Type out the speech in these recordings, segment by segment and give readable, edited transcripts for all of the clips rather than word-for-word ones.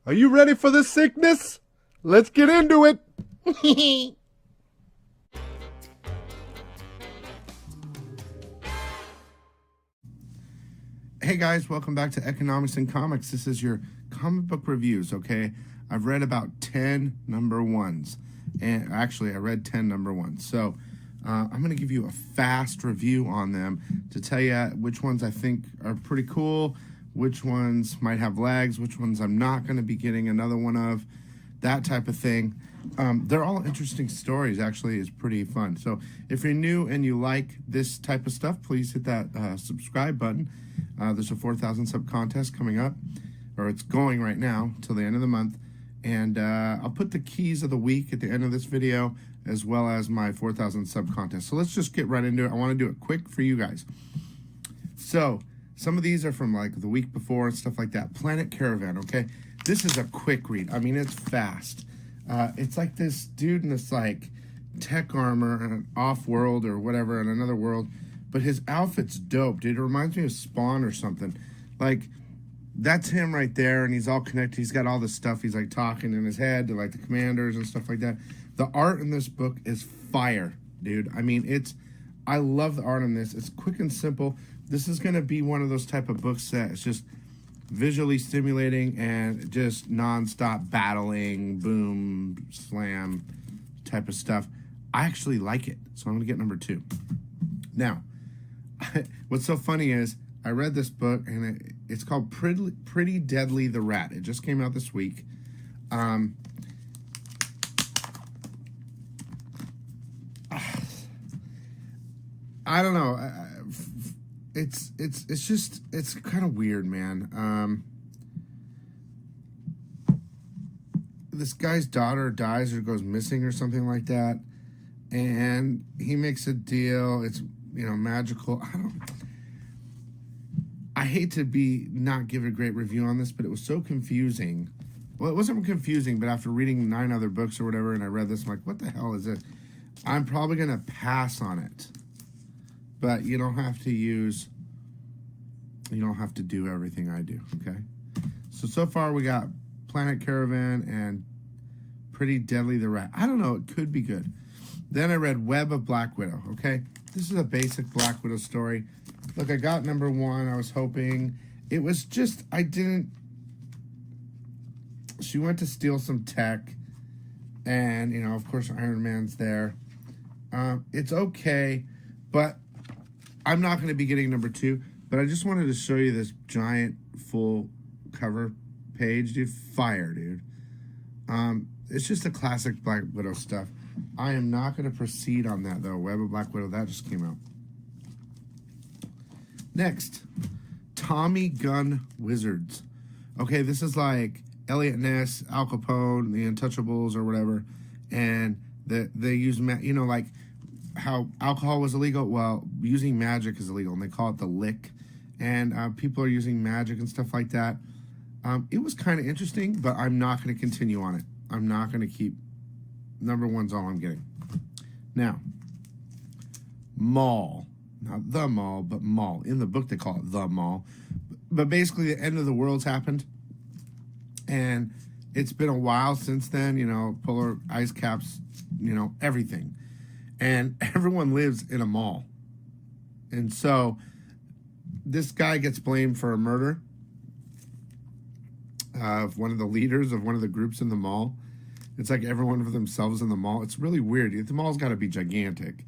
Are you ready for this sickness? Let's get into it. Hey guys, welcome back to Economics and Comics. This is your comic book reviews, okay? I've read about 10 number ones. And actually, I read 10 number ones. So I'm going to give you a fast review on them to tell you which ones I think are pretty cool, which ones might have lags, which ones I'm not going to be getting another one of, that type of thing. They're all interesting stories. Actually, it's pretty fun. So if you're new and you like this type of stuff, please hit that subscribe button. There's a 4,000 sub contest coming up, or it's going right now till the end of the month. And I'll put the keys of the week at the end of this video, as well as my 4,000 sub contest. So let's just get right into it. I want to do it quick for you guys. So some of these are from like the week before and stuff like that. Planet Caravan, okay? This is a quick read. I mean, it's fast. It's like this dude in this like tech armor in an off-world or whatever, in another world. But his outfit's dope, dude. It reminds me of Spawn or something. Like, that's him right there, and he's all connected. He's got all this stuff. He's like talking in his head to like the commanders and stuff like that. The art in this book is fire, dude. I mean, I love the art in this. It's quick and simple. This is going to be one of those type of books that it's just visually stimulating and just nonstop battling, boom, slam type of stuff. I actually like it, so I'm going to get number 2. Now, what's so funny is I read this book, and it's called Pretty Deadly the Rat. It just came out this week. I don't know. It's kind of weird, man. This guy's daughter dies or goes missing or something like that, and he makes a deal. It's, you know, magical. I hate to not give a great review on this, but it was so confusing. Well, it wasn't confusing, but after reading 9 other books or whatever, and I read this, I'm like, what the hell is this? I'm probably going to pass on it. But you don't have to do everything I do, okay? So far we got Planet Caravan and Pretty Deadly the Rat. I don't know, it could be good. Then I read Web of Black Widow, okay? This is a basic Black Widow story. Look, I got number 1. I was hoping. It was just, she went to steal some tech. And, you know, of course, Iron Man's there. It's okay. But I'm not going to be getting number 2. But I just wanted to show you this giant full cover page, dude. Fire, dude. It's just a classic Black Widow stuff. I am not going to proceed on that, though. Web of Black Widow, that just came out. Next, Tommy Gun Wizards. Okay, this is like Elliot Ness, Al Capone, the Untouchables or whatever. And they use, you know, like how alcohol was illegal. Well, using magic is illegal, and they call it the lick. And people are using magic and stuff like that. It was kind of interesting, but I'm not going to continue on it. I'm not going to keep. Number 1's all I'm getting. Now, Mall. Not the mall, but Mall. In the book, they call it the Mall. But basically, the end of the world's happened. And it's been a while since then, you know, polar ice caps, you know, everything. And everyone lives in a mall. And so this guy gets blamed for a murder of one of the leaders of one of the groups in the mall. It's like everyone for themselves in the mall. It's really weird. The mall's got to be gigantic.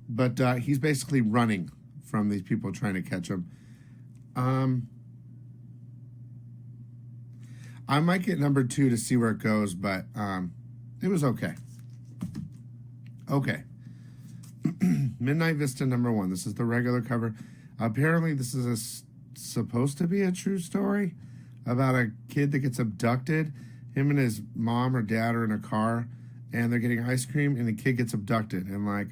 But he's basically running from these people trying to catch him. I might get number 2 to see where it goes, but it was okay. Okay. Midnight Vista number 1. This is the regular cover. Apparently, this is supposed to be a true story about a kid that gets abducted. Him and his mom or dad are in a car, and they're getting ice cream, and the kid gets abducted. And like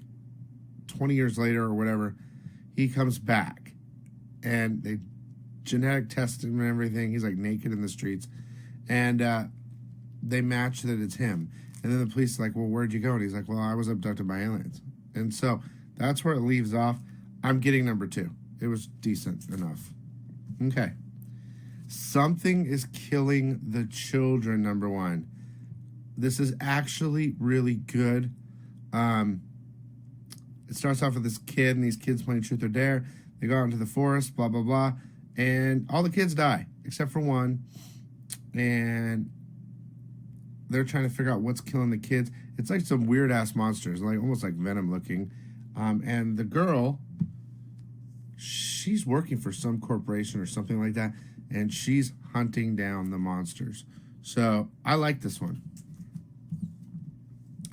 20 years later or whatever, he comes back, and they genetic test him and everything. He's like naked in the streets, and they match that it's him. And then the police are like, well, where'd you go? And he's like, well, I was abducted by aliens. And so that's where it leaves off. I'm getting number 2. It was decent enough. Okay. Something is killing the children, number one. This is actually really good. It starts off with this kid and these kids playing truth or dare. They go out into the forest, blah, blah, blah. And all the kids die, except for one. And they're trying to figure out what's killing the kids. It's like some weird-ass monsters, like almost like Venom looking. And the girl, she's working for some corporation or something like that, and she's hunting down the monsters. So I like this one.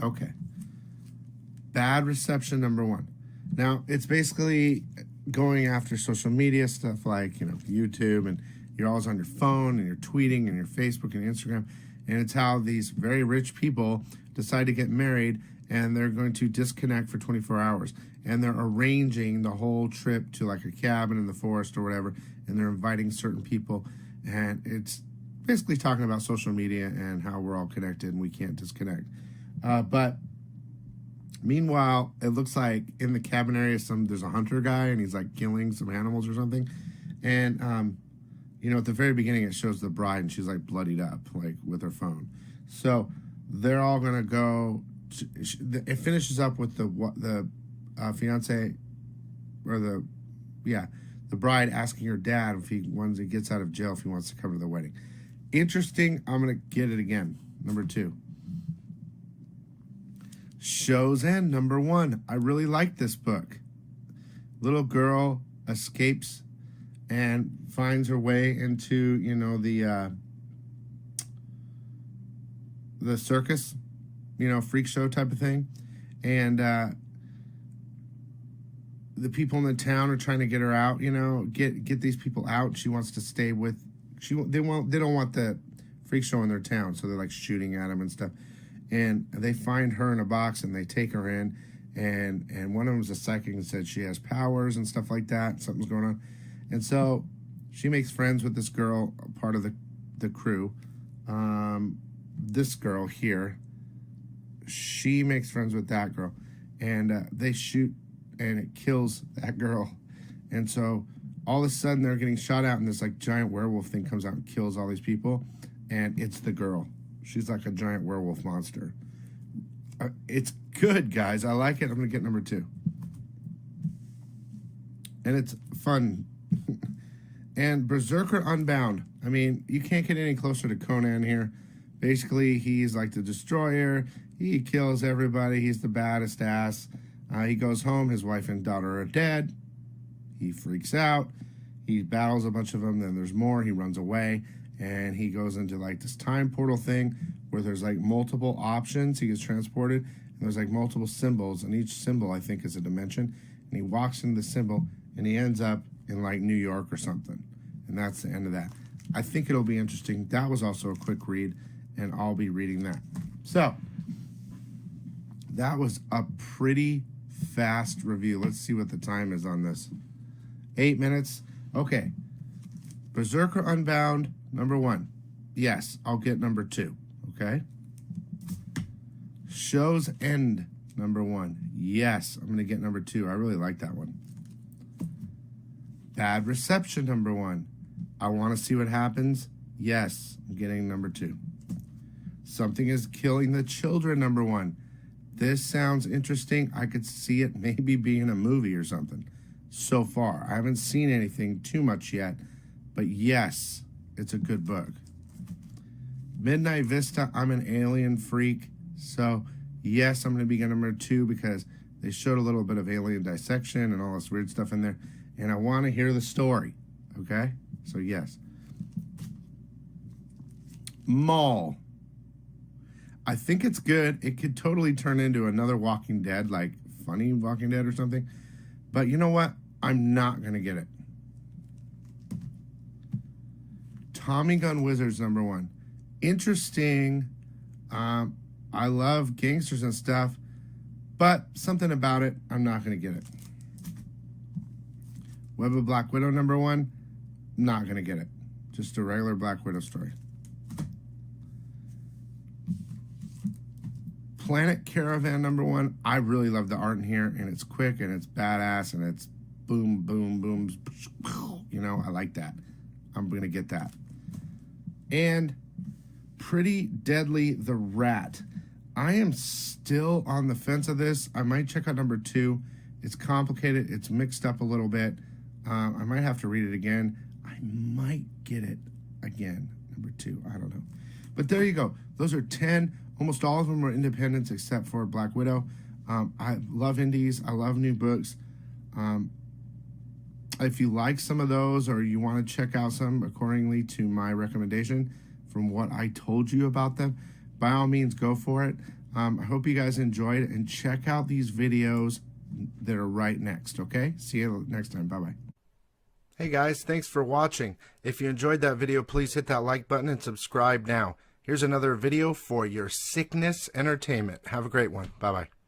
Okay. Bad reception, number one. Now, it's basically going after social media stuff like, YouTube, and you're always on your phone, and you're tweeting, and your Facebook and Instagram, and it's how these very rich people decide to get married, and they're going to disconnect for 24 hours, and they're arranging the whole trip to like a cabin in the forest or whatever, and they're inviting certain people, and it's basically talking about social media and how we're all connected and we can't disconnect. But meanwhile, it looks like in the cabin area, there's a hunter guy, and he's like killing some animals or something. And, at the very beginning, it shows the bride, and she's like bloodied up, like with her phone. So they're all going to go. It finishes up with the fiance, or the bride asking her dad once he gets out of jail, if he wants to cover the wedding. Interesting. I'm going to get it again. Number 2. Show's End, number 1. I really like this book. Little girl escapes and finds her way into, the circus, freak show type of thing. And the people in the town are trying to get her out, get these people out. She wants to stay with, they don't want the freak show in their town, so they're like shooting at them and stuff. And they find her in a box, and they take her in, and one of them is a psychic and said she has powers and stuff like that. Something's going on. And so she makes friends with this girl, part of the crew. This girl here, she makes friends with that girl. And they shoot, and it kills that girl. And so all of a sudden they're getting shot out, and this like giant werewolf thing comes out and kills all these people. And it's the girl. She's like a giant werewolf monster. It's good, guys. I like it. I'm going to get number 2. And it's fun. And Berserker Unbound. I mean, you can't get any closer to Conan here. Basically, he's like the destroyer. He kills everybody. He's the baddest ass. He goes home. His wife and daughter are dead. He freaks out. He battles a bunch of them. Then there's more. He runs away. And he goes into like this time portal thing where there's like multiple options. He gets transported, and there's like multiple symbols, and each symbol I think is a dimension. And he walks into the symbol, and he ends up in like New York or something. And that's the end of that. I think it'll be interesting. That was also a quick read, and I'll be reading that. So that was a pretty fast review. Let's see what the time is on this. 8 minutes. Okay. Berserker Unbound, number 1. Yes, I'll get number 2. Okay. Show's End, number 1. Yes, I'm going to get number 2. I really like that one. Bad Reception, number 1. I want to see what happens. Yes, I'm getting number 2. Something is Killing the Children, number 1. This sounds interesting. I could see it maybe being a movie or something. So far, I haven't seen anything too much yet, but yes, it's a good book. Midnight Vista, I'm an alien freak, so yes, I'm going to be getting number 2 because they showed a little bit of alien dissection and all this weird stuff in there, and I want to hear the story, okay? So yes. Mall. I think it's good. It could totally turn into another Walking Dead, like funny Walking Dead or something, but you know what? I'm not going to get it. Tommy Gun Wizards, number 1. Interesting. I love gangsters and stuff, but something about it, I'm not going to get it. Web of Black Widow, number 1. Not going to get it. Just a regular Black Widow story. Planet Caravan, number 1. I really love the art in here, and it's quick, and it's badass, and it's boom, boom, boom. I like that. I'm going to get that. and Pretty Deadly the Rat. I am still on the fence of this. I might check out number 2. It's complicated. It's mixed up a little bit. I might have to read it again. I might get it again. Number 2. I don't know. But there you go. Those are 10. Almost all of them are independents except for Black Widow. I love indies. I love new books. If you like some of those or you want to check out some accordingly to my recommendation from what I told you about them, by all means, go for it. I hope you guys enjoyed it, and check out these videos that are right next, okay? See you next time. Bye-bye. Hey guys, thanks for watching. If you enjoyed that video, please hit that like button and subscribe now. Here's another video for your sickness entertainment. Have a great one. Bye-bye.